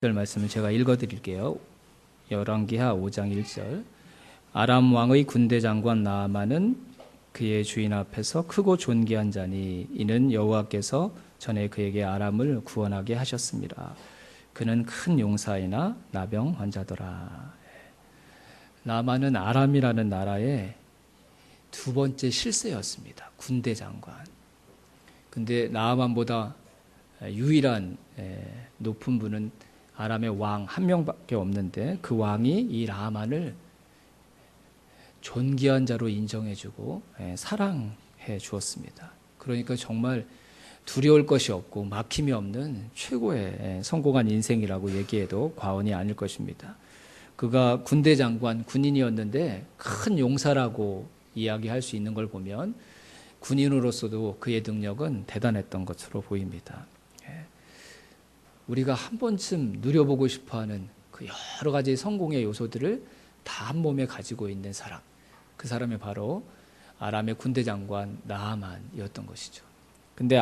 말씀을 제가 읽어드릴게요. 열왕기하 5장 1절. 아람 왕의 군대 장관 나아만은 그의 주인 앞에서 크고 존귀한 자니 이는 여호와께서 전에 그에게 아람을 구원하게 하셨습니다. 그는 큰 용사이나 나병 환자더라. 나아만은 아람이라는 나라의 두 번째 실세였습니다. 군대 장관. 근데 나아만보다 유일한 높은 분은 아람의 왕 한 명밖에 없는데 그 왕이 이 나아만을 존귀한 자로 인정해주고 사랑해 주었습니다. 그러니까 정말 두려울 것이 없고 막힘이 없는 최고의 성공한 인생이라고 얘기해도 과언이 아닐 것입니다. 그가 군대 장관, 군인이었는데 큰 용사라고 이야기할 수 있는 걸 보면 군인으로서도 그의 능력은 대단했던 것으로 보입니다. 우리가 한 번쯤 누려보고 싶어하는 그 여러 가지 성공의 요소들을 다 한 몸에 가지고 있는 사람, 그 사람이 바로 아람의 군대 장관 나아만이었던 것이죠. 근데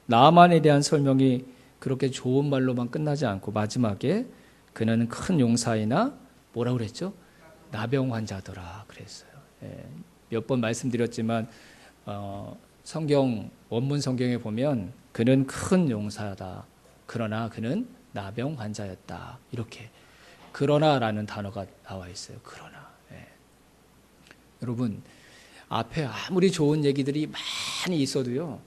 나아만에 대한 설명이 그렇게 좋은 말로만 끝나지 않고 마지막에 그는 큰 용사이나 뭐라 그랬죠? 나병 환자더라 그랬어요. 몇 번 말씀드렸지만 성경 원문 성경에 보면 그는 큰 용사다. 그러나 그는 나병 환자였다. 이렇게 그러나라는 단어가 나와 있어요. 그러나. 여러분 앞에 아무리 좋은 얘기들이 많이 있어도요.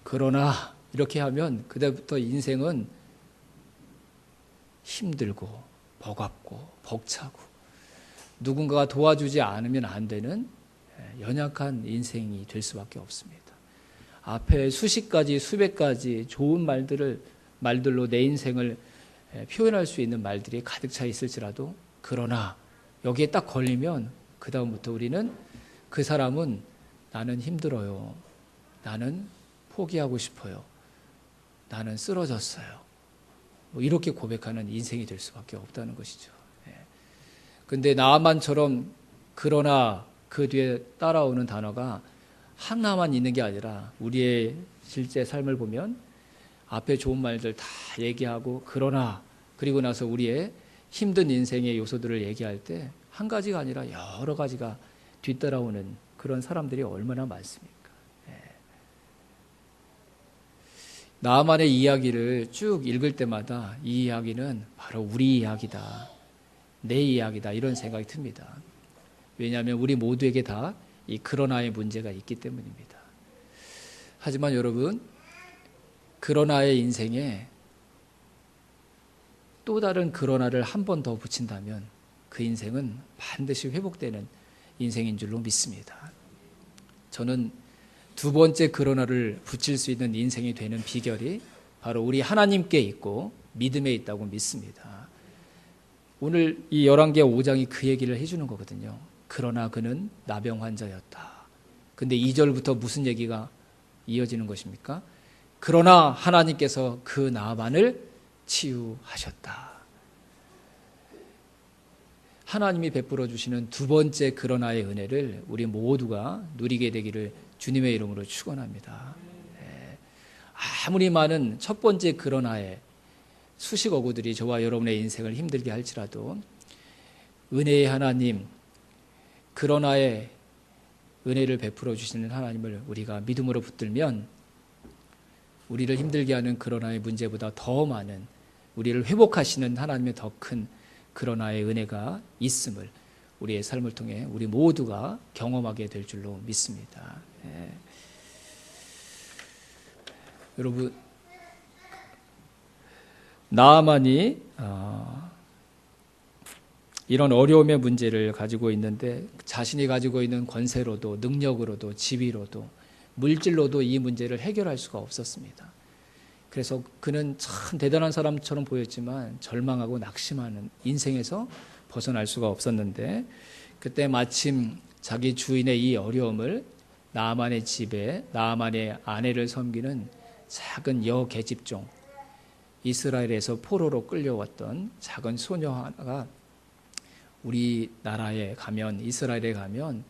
그러나 이렇게 하면 그때부터 인생은 힘들고 버겁고 벅차고 누군가가 도와주지 않으면 안 되는 연약한 인생이 될 수밖에 없습니다. 앞에 수십 가지 수백 가지 좋은 말들로 내 인생을 표현할 수 있는 말들이 가득 차 있을지라도 그러나 여기에 딱 걸리면 그 다음부터 우리는 그 사람은 나는 힘들어요. 나는 포기하고 싶어요. 나는 쓰러졌어요. 이렇게 고백하는 인생이 될 수밖에 없다는 것이죠. 그런데 나아만처럼 그러나 그 뒤에 따라오는 단어가 하나만 있는 게 아니라 우리의 실제 삶을 보면 앞에 좋은 말들 다 얘기하고 그러나 그리고 나서 우리의 힘든 인생의 요소들을 얘기할 때 한 가지가 아니라 여러 가지가 뒤따라오는 그런 사람들이 얼마나 많습니까? 나아만의 이야기를 쭉 읽을 때마다 이 이야기는 바로 우리 이야기다. 내 이야기다. 이런 생각이 듭니다. 왜냐하면 우리 모두에게 다 이 그러나의 문제가 있기 때문입니다. 하지만 여러분 그러나의 인생에 또 다른 그러나를 한 번 더 붙인다면 그 인생은 반드시 회복되는 인생인 줄로 믿습니다. 저는 두 번째 그러나를 붙일 수 있는 인생이 되는 비결이 바로 우리 하나님께 있고 믿음에 있다고 믿습니다. 오늘 이 열왕기하 5장이 그 얘기를 해주는 거거든요. 그러나 그는 나병 환자였다. 근데 2절부터 무슨 얘기가 이어지는 것입니까? 그러나 하나님께서 그 나아만을 치유하셨다. 하나님이 베풀어 주시는 두 번째 그러나의 은혜를 우리 모두가 누리게 되기를 주님의 이름으로 축원합니다. 아무리 많은 첫 번째 그러나의 수식 어구들이 저와 여러분의 인생을 힘들게 할지라도 은혜의 하나님, 그러나의 은혜를 베풀어 주시는 하나님을 우리가 믿음으로 붙들면 우리를 힘들게 하는 그러나의 문제보다 더 많은 우리를 회복하시는 하나님의 더 큰 그러나의 은혜가 있음을 우리의 삶을 통해 우리 모두가 경험하게 될 줄로 믿습니다. 여러분 나아만이 이런 어려움의 문제를 가지고 있는데 자신이 가지고 있는 권세로도 능력으로도 지위로도 물질로도 이 문제를 해결할 수가 없었습니다. 그래서 그는 참 대단한 사람처럼 보였지만 절망하고 낙심하는 인생에서 벗어날 수가 없었는데 그때 마침 자기 주인의 이 어려움을 나아만의 집에 나아만의 아내를 섬기는 작은 여계집종 이스라엘에서 포로로 끌려왔던 작은 소녀 하나가 우리나라에 가면 이스라엘에 가면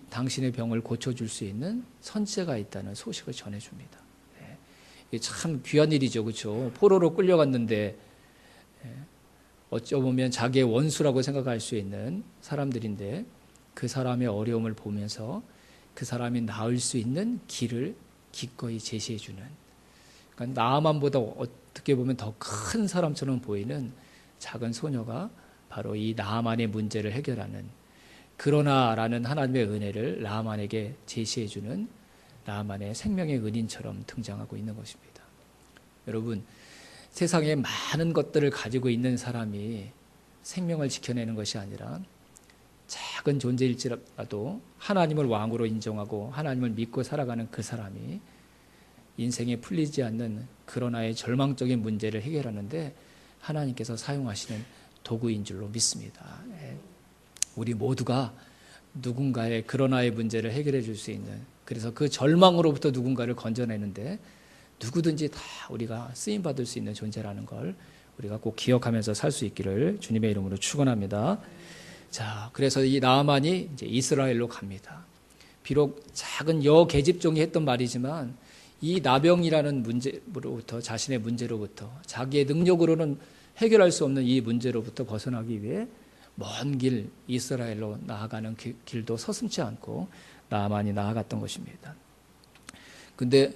당신의 병을 고쳐줄 수 있는 선지자가 있다는 소식을 전해줍니다. 참 귀한 일이죠. 그렇죠? 포로로 끌려갔는데 어쩌보면 자기의 원수라고 생각할 수 있는 사람들인데 그 사람의 어려움을 보면서 그 사람이 나을 수 있는 길을 기꺼이 제시해 주는, 그러니까 나아만보다 어떻게 보면 더 큰 사람처럼 보이는 작은 소녀가 바로 이 나아만의 문제를 해결하는, 그러나라는 하나님의 은혜를 나아만에게 제시해 주는 나아만의 생명의 은인처럼 등장하고 있는 것입니다. 여러분, 세상에 많은 것들을 가지고 있는 사람이 생명을 지켜내는 것이 아니라 작은 존재일지라도 하나님을 왕으로 인정하고 하나님을 믿고 살아가는 그 사람이 인생에 풀리지 않는 그러나의 절망적인 문제를 해결하는데 하나님께서 사용하시는 도구인 줄로 믿습니다. 우리 모두가 누군가의 그러나의 문제를 해결해 줄 수 있는, 그래서 그 절망으로부터 누군가를 건져내는데 누구든지 다 우리가 쓰임받을 수 있는 존재라는 걸 우리가 꼭 기억하면서 살 수 있기를 주님의 이름으로 축원합니다. 자, 그래서 이 나아만이 이제 이스라엘로 갑니다. 비록 작은 여계집종이 했던 말이지만 이 나병이라는 문제로부터, 자신의 문제로부터, 자기의 능력으로는 해결할 수 없는 이 문제로부터 벗어나기 위해 먼 길 이스라엘로 나아가는 길도 서슴지 않고 나아만이 나아갔던 것입니다. 근데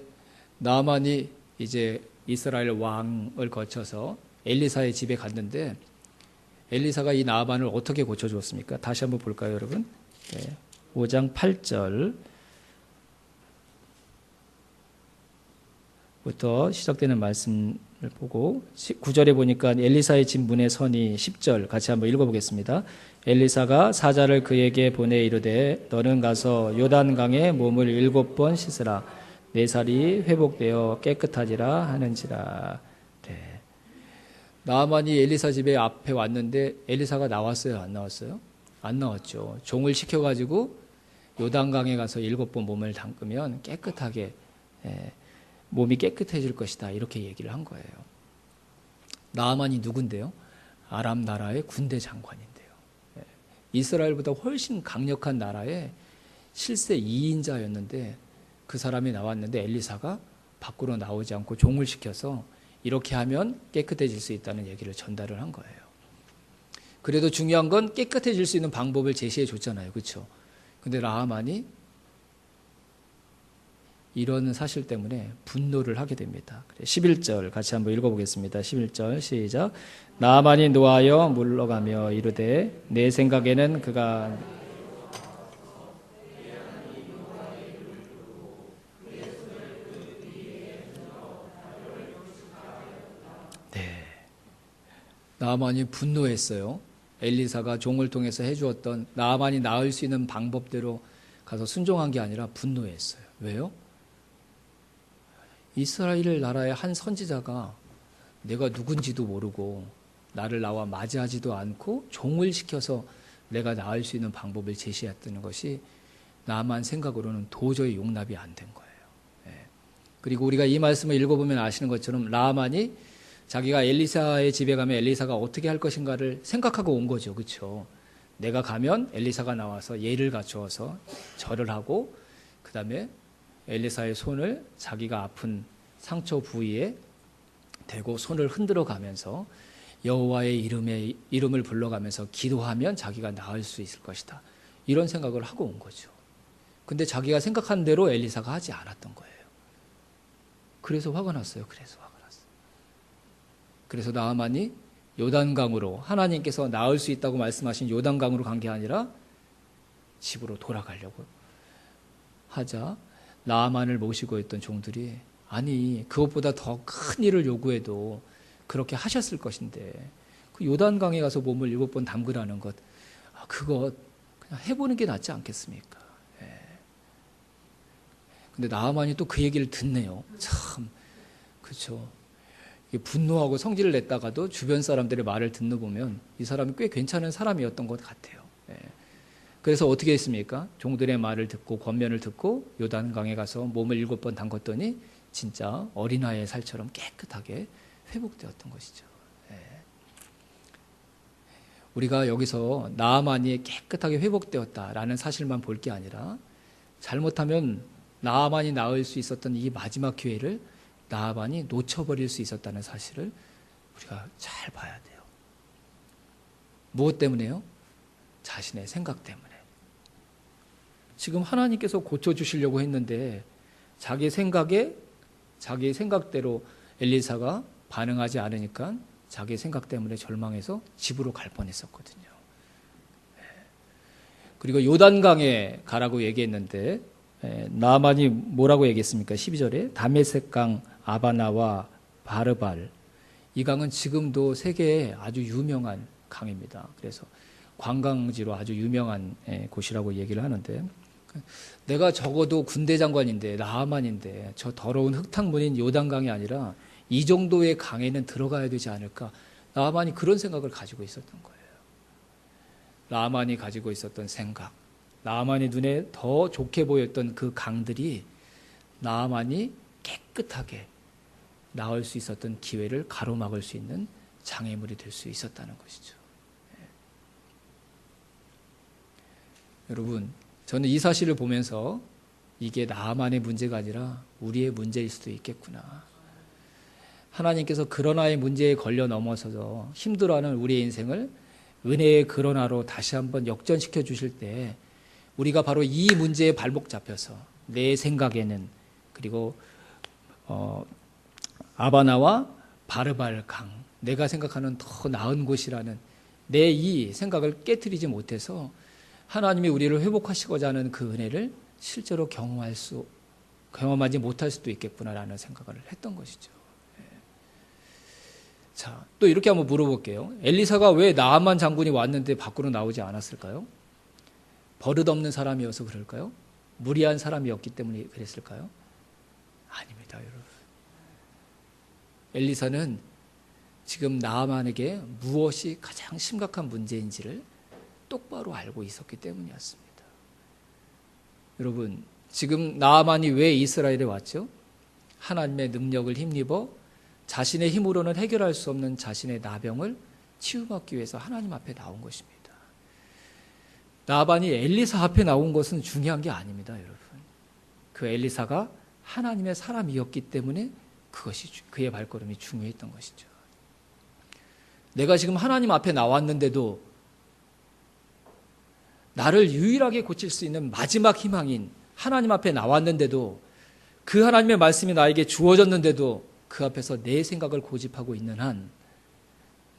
나아만이 이제 이스라엘 왕을 거쳐서 엘리사의 집에 갔는데 엘리사가 이 나아만을 어떻게 고쳐주었습니까? 다시 한번 볼까요, 여러분? 5장 8절 부터 시작되는 말씀을 보고 9절에 보니까 엘리사의 집 문에 서니 10절 같이 한번 읽어보겠습니다. 엘리사가 사자를 그에게 보내 이르되 너는 가서 요단강에 몸을 7번 씻으라. 내 살이 회복되어 깨끗하지라 하는지라. 네. 나아만이 엘리사 집에 앞에 왔는데 엘리사가 나왔어요, 안 나왔어요? 안 나왔죠. 종을 시켜가지고 요단강에 가서 7번 몸을 담그면 깨끗하게 몸이 깨끗해질 것이다, 이렇게 얘기를 한 거예요. 나아만이 누군데요? 아람 나라의 군대 장관인데요. 이스라엘보다 훨씬 강력한 나라의 실세 2인자였는데 그 사람이 나왔는데 엘리사가 밖으로 나오지 않고 종을 시켜서 이렇게 하면 깨끗해질 수 있다는 얘기를 전달을 한 거예요. 그래도 중요한 건 깨끗해질 수 있는 방법을 제시해 줬잖아요. 그렇죠? 근데 나아만이 이런 사실 때문에 분노를 하게 됩니다. 11절 같이 한번 읽어보겠습니다. 11절 시작. 나아만이 노하여 물러가며 이르되 내 생각에는 그가 나아만이 분노했어요. 엘리사가 종을 통해서 해주었던 나아만이 나을 수 있는 방법대로 가서 순종한 게 아니라 분노했어요. 왜요? 이스라엘 나라의 한 선지자가 내가 누군지도 모르고 나를 나와 맞이하지도 않고 종을 시켜서 내가 나을 수 있는 방법을 제시했다는 것이 나만 생각으로는 도저히 용납이 안 된 거예요. 그리고 우리가 이 말씀을 읽어보면 아시는 것처럼 나아만이 자기가 엘리사의 집에 가면 엘리사가 어떻게 할 것인가를 생각하고 온 거죠. 그렇죠? 내가 가면 엘리사가 나와서 예를 갖추어서 절을 하고 그 다음에 엘리사의 손을 자기가 아픈 상처 부위에 대고 손을 흔들어 가면서 여호와의 이름을 불러가면서 기도하면 자기가 나을 수 있을 것이다. 이런 생각을 하고 온 거죠. 근데 자기가 생각한 대로 엘리사가 하지 않았던 거예요. 그래서 화가 났어요. 그래서 나아만이 요단강으로, 하나님께서 나을 수 있다고 말씀하신 요단강으로 간 게 아니라 집으로 돌아가려고 하자 나아만을 모시고 있던 종들이 아니 그것보다 더 큰 일을 요구해도 그렇게 하셨을 것인데 그 요단강에 가서 몸을 7번 담그라는 것, 그거 그냥 해보는 게 낫지 않겠습니까? 근데 나아만이 또 그 얘기를 듣네요. 참, 그렇죠. 분노하고 성질을 냈다가도 주변 사람들의 말을 듣는 보면 이 사람이 꽤 괜찮은 사람이었던 것 같아요. 그래서 어떻게 했습니까? 종들의 말을 듣고 권면을 듣고 요단강에 가서 몸을 7번 담궜더니 진짜 어린아이의 살처럼 깨끗하게 회복되었던 것이죠. 우리가 여기서 나아만이 깨끗하게 회복되었다라는 사실만 볼 게 아니라 잘못하면 나아만이 나을 수 있었던 이 마지막 기회를 나아만이 놓쳐버릴 수 있었다는 사실을 우리가 잘 봐야 돼요. 무엇 때문에요? 자신의 생각 때문에. 지금 하나님께서 고쳐주시려고 했는데 자기 생각대로 엘리사가 반응하지 않으니까 자기 생각 때문에 절망해서 집으로 갈 뻔했었거든요. 그리고 요단강에 가라고 얘기했는데 나아만이 뭐라고 얘기했습니까? 12절에 다메섹강 아바나와 바르발, 이 강은 지금도 세계에 아주 유명한 강입니다. 그래서 관광지로 아주 유명한 곳이라고 얘기를 하는데, 내가 적어도 군대 장관인데 나아만인데 저 더러운 흙탕물인 요단강이 아니라 이 정도의 강에는 들어가야 되지 않을까, 나아만이 그런 생각을 가지고 있었던 거예요. 나아만이 가지고 있었던 생각, 나아만이 눈에 더 좋게 보였던 그 강들이 나아만이 깨끗하게 나을 수 있었던 기회를 가로막을 수 있는 장애물이 될 수 있었다는 것이죠. 여러분, 저는 이 사실을 보면서 이게 나만의 문제가 아니라 우리의 문제일 수도 있겠구나. 하나님께서 그러나의 문제에 걸려 넘어서서 힘들어하는 우리의 인생을 은혜의 그러나로 다시 한번 역전시켜 주실 때 우리가 바로 이 문제에 발목 잡혀서 내 생각에는, 그리고 아바나와 바르발 강, 내가 생각하는 더 나은 곳이라는 내 이 생각을 깨트리지 못해서 하나님이 우리를 회복하시고자 하는 그 은혜를 실제로 경험하지 못할 수도 있겠구나라는 생각을 했던 것이죠. 자, 또 이렇게 한번 물어볼게요. 엘리사가 왜 나아만 장군이 왔는데 밖으로 나오지 않았을까요? 버릇없는 사람이어서 그럴까요? 무리한 사람이었기 때문에 그랬을까요? 아닙니다, 여러분. 엘리사는 지금 나아만에게 무엇이 가장 심각한 문제인지를 똑바로 알고 있었기 때문이었습니다. 여러분, 지금 나아만이 왜 이스라엘에 왔죠? 하나님의 능력을 힘입어 자신의 힘으로는 해결할 수 없는 자신의 나병을 치유받기 위해서 하나님 앞에 나온 것입니다. 나아만이 엘리사 앞에 나온 것은 중요한 게 아닙니다, 여러분. 그 엘리사가 하나님의 사람이었기 때문에 그것이 그의 발걸음이 중요했던 것이죠. 내가 지금 하나님 앞에 나왔는데도, 나를 유일하게 고칠 수 있는 마지막 희망인 하나님 앞에 나왔는데도, 그 하나님의 말씀이 나에게 주어졌는데도 그 앞에서 내 생각을 고집하고 있는 한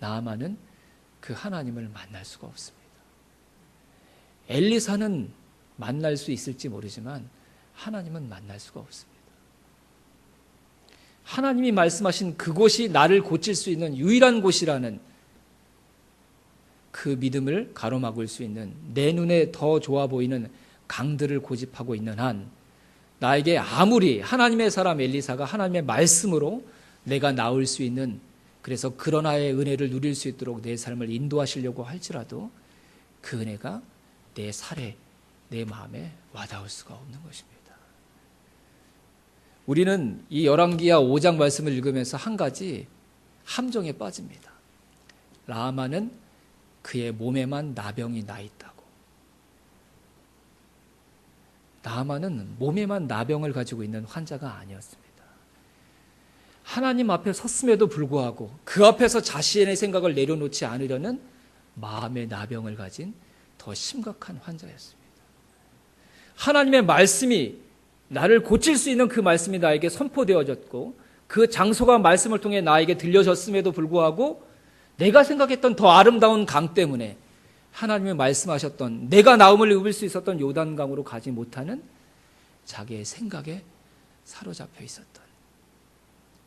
나아만은 그 하나님을 만날 수가 없습니다. 엘리사는 만날 수 있을지 모르지만 하나님은 만날 수가 없습니다. 하나님이 말씀하신 그곳이 나를 고칠 수 있는 유일한 곳이라는 그 믿음을 가로막을 수 있는, 내 눈에 더 좋아 보이는 강들을 고집하고 있는 한 나에게 아무리 하나님의 사람 엘리사가 하나님의 말씀으로 내가 나올 수 있는, 그래서 그러나의 은혜를 누릴 수 있도록 내 삶을 인도하시려고 할지라도 그 은혜가 내 살에, 내 마음에 와닿을 수가 없는 것입니다. 우리는 이 열왕기하 5장 말씀을 읽으면서 한 가지 함정에 빠집니다. 나아만은 그의 몸에만 나병이 나 있다고. 나아만은 몸에만 나병을 가지고 있는 환자가 아니었습니다. 하나님 앞에 섰음에도 불구하고 그 앞에서 자신의 생각을 내려놓지 않으려는 마음의 나병을 가진 더 심각한 환자였습니다. 하나님의 말씀이, 나를 고칠 수 있는 그 말씀이 나에게 선포되어졌고 그 장소가 말씀을 통해 나에게 들려졌음에도 불구하고 내가 생각했던 더 아름다운 강 때문에, 하나님의 말씀하셨던 내가 나음을 입을 수 있었던 요단강으로 가지 못하는 자기의 생각에 사로잡혀 있었던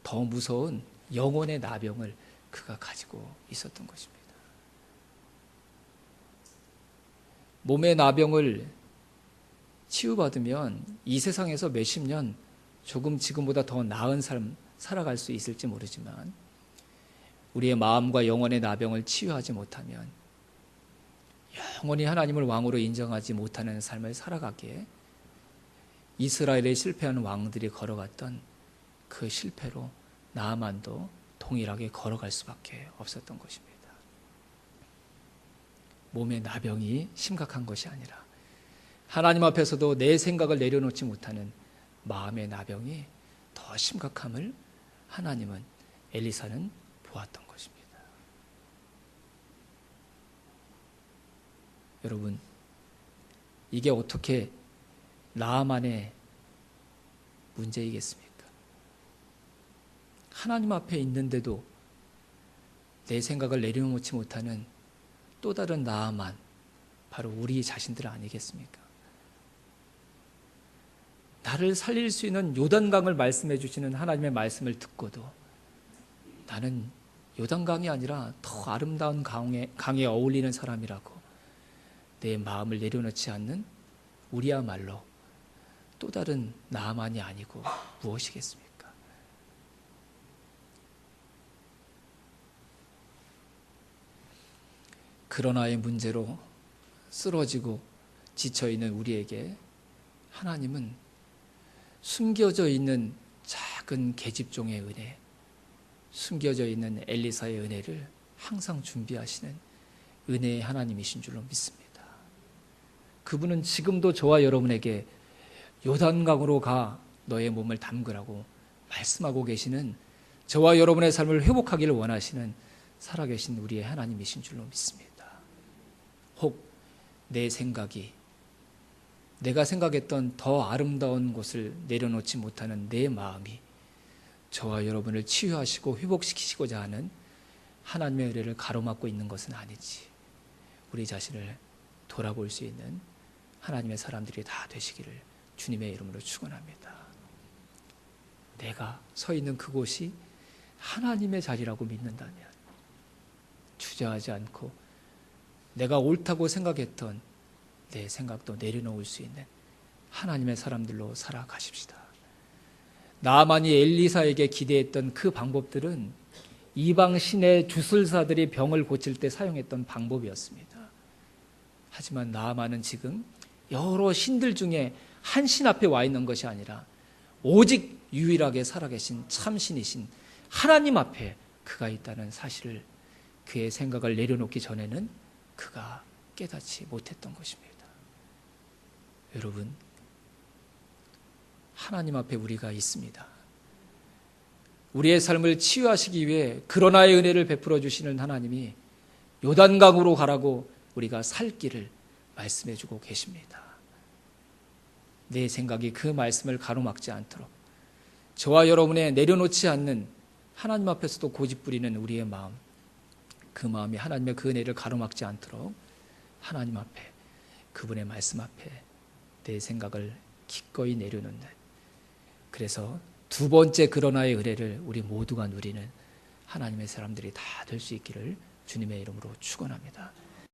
더 무서운 영혼의 나병을 그가 가지고 있었던 것입니다. 몸의 나병을 치유받으면 이 세상에서 몇십 년 조금 지금보다 더 나은 삶 살아갈 수 있을지 모르지만, 우리의 마음과 영혼의 나병을 치유하지 못하면 영원히 하나님을 왕으로 인정하지 못하는 삶을 살아가기에 이스라엘의 실패한 왕들이 걸어갔던 그 실패로 나아만도 동일하게 걸어갈 수밖에 없었던 것입니다. 몸의 나병이 심각한 것이 아니라 하나님 앞에서도 내 생각을 내려놓지 못하는 마음의 나병이 더 심각함을 하나님은, 엘리사는 보았던 것입니다. 여러분, 이게 어떻게 나만의 문제이겠습니까? 하나님 앞에 있는데도 내 생각을 내려놓지 못하는 또 다른 나만, 바로 우리 자신들 아니겠습니까? 나를 살릴 수 있는 요단강을 말씀해 주시는 하나님의 말씀을 듣고도 나는 요단강이 아니라 더 아름다운 강에 어울리는 사람이라고 내 마음을 내려놓지 않는 우리야말로 또 다른 나만이 아니고 무엇이겠습니까? 그러나의 문제로 쓰러지고 지쳐있는 우리에게 하나님은 숨겨져 있는 작은 계집종의 은혜, 숨겨져 있는 엘리사의 은혜를 항상 준비하시는 은혜의 하나님이신 줄로 믿습니다. 그분은 지금도 저와 여러분에게 요단강으로 가 너의 몸을 담그라고 말씀하고 계시는, 저와 여러분의 삶을 회복하기를 원하시는 살아계신 우리의 하나님이신 줄로 믿습니다. 혹 내 생각이, 내가 생각했던 더 아름다운 곳을 내려놓지 못하는 내 마음이 저와 여러분을 치유하시고 회복시키시고자 하는 하나님의 은혜를 가로막고 있는 것은 아니지, 우리 자신을 돌아볼 수 있는 하나님의 사람들이 다 되시기를 주님의 이름으로 축원합니다. 내가 서 있는 그곳이 하나님의 자리라고 믿는다면 주저하지 않고 내가 옳다고 생각했던 내 생각도 내려놓을 수 있는 하나님의 사람들로 살아가십시다. 나만이 엘리사에게 기대했던 그 방법들은 이방 신의 주술사들이 병을 고칠 때 사용했던 방법이었습니다. 하지만 나만은 지금 여러 신들 중에 한 신 앞에 와 있는 것이 아니라 오직 유일하게 살아계신 참신이신 하나님 앞에 그가 있다는 사실을, 그의 생각을 내려놓기 전에는 그가 깨닫지 못했던 것입니다. 여러분, 하나님 앞에 우리가 있습니다. 우리의 삶을 치유하시기 위해 그러나의 은혜를 베풀어 주시는 하나님이 요단강으로 가라고 우리가 살 길을 말씀해 주고 계십니다. 내 생각이 그 말씀을 가로막지 않도록 저와 여러분의 내려놓지 않는, 하나님 앞에서도 고집부리는 우리의 마음, 그 마음이 하나님의 그 은혜를 가로막지 않도록 하나님 앞에, 그분의 말씀 앞에 내 생각을 기꺼이 내려놓는, 그래서 두 번째 그러나의 은혜를 우리 모두가 누리는 하나님의 사람들이 다 될 수 있기를 주님의 이름으로 축원합니다.